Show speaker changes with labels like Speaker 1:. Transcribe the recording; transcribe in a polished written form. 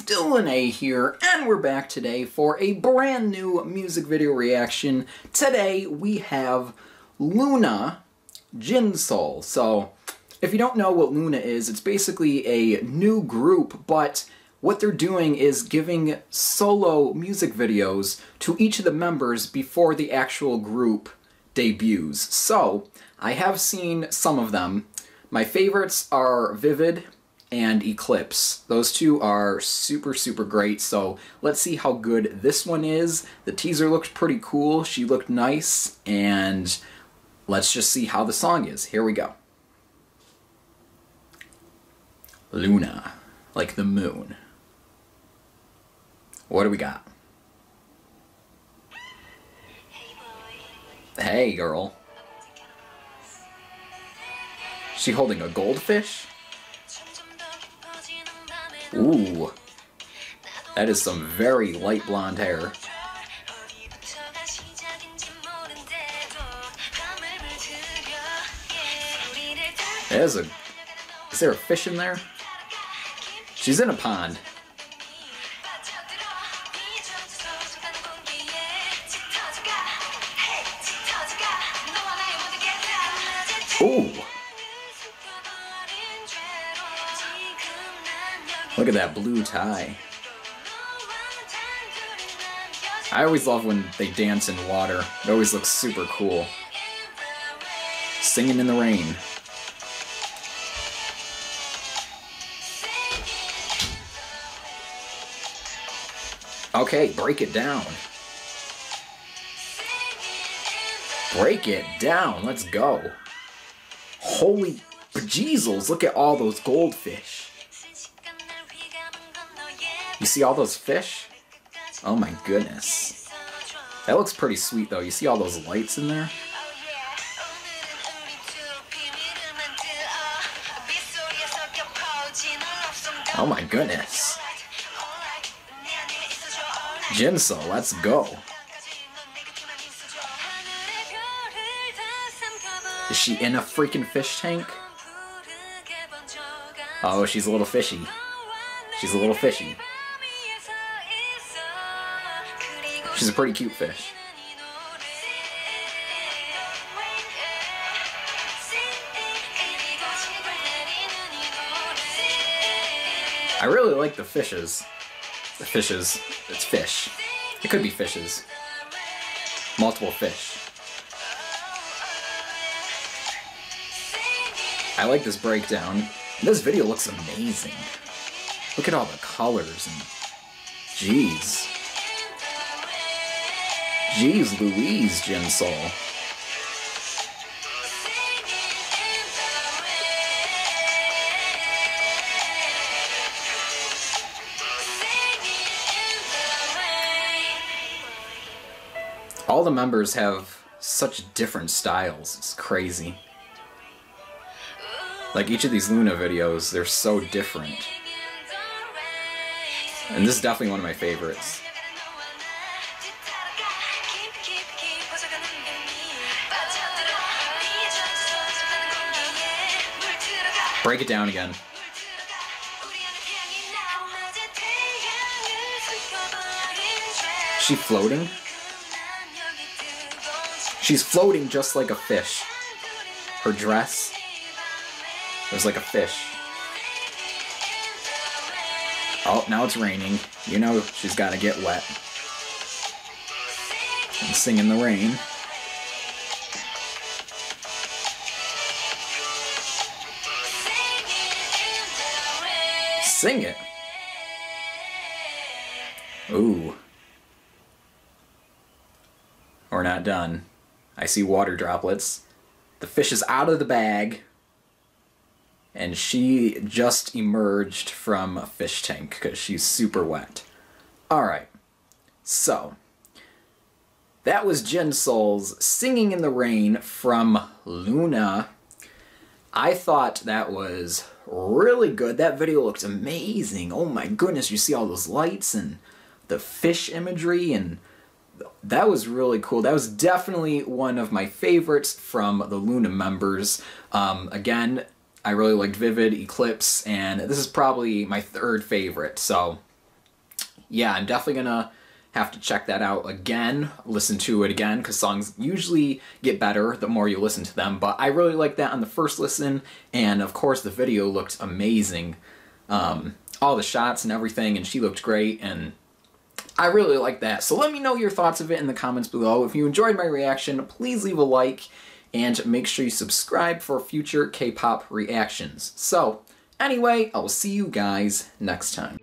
Speaker 1: still an A here, and we're back today for a brand new music video reaction. Today we have LOONA, JinSoul. So, if you don't know what LOONA is, it's basically a new group, but what they're doing is giving solo music videos to each of the members before the actual group debuts. So, I have seen some of them. My favorites are Vivid and Eclipse. Those two are super great, so let's see how good this one is. The teaser looked pretty cool, she looked nice, and let's just see how the song is. Here we go. LOONA, like the moon. What do we got? Hey girl. She holding a goldfish? Ooh, that is some very light blonde hair. Is there a fish in there? She's in a pond. Ooh. Look at that blue tie. I always love when they dance in water. It always looks super cool. Singing in the rain. Okay, break it down. Break it down, let's go. Holy bejeezles, look at all those goldfish. You see all those fish? Oh my goodness. That looks pretty sweet though. You see all those lights in there? Oh my goodness. JinSoul, let's go. Is she in a freaking fish tank? Oh, she's a little fishy. She's a little fishy. She's a pretty cute fish. I really like the fishes. The fishes. It's fish. It could be fishes. Multiple fish. I like this breakdown. This video looks amazing. Look at all the colors and... Jeez. Jeez Louise, JinSoul. All the members have such different styles. It's crazy. Like each of these LOONA videos, they're so different. And this is definitely one of my favorites. Break it down again. Is she floating? She's floating just like a fish. Her dress is like a fish. Oh, now it's raining. You know she's gotta get wet. And sing in the rain. Sing it. Ooh. We're not done. I see water droplets. The fish is out of the bag. And she just emerged from a fish tank because she's super wet. Alright. So, that was JinSoul's Singing in the Rain from LOONA. I thought that was really good. That video looks amazing. Oh my goodness, you see all those lights and the fish imagery, and that was really cool. That was definitely one of my favorites from the LOONA members. Again, I really liked Vivid, Eclipse, and this is probably my third favorite, so yeah, I'm definitely gonna have to check that out again, listen to it again, because songs usually get better the more you listen to them, but I really liked that on the first listen, and of course the video looked amazing. All the shots and everything, and she looked great, and I really like that. So let me know your thoughts of it in the comments below. If you enjoyed my reaction, please leave a like, and make sure you subscribe for future K-pop reactions. So, anyway, I will see you guys next time.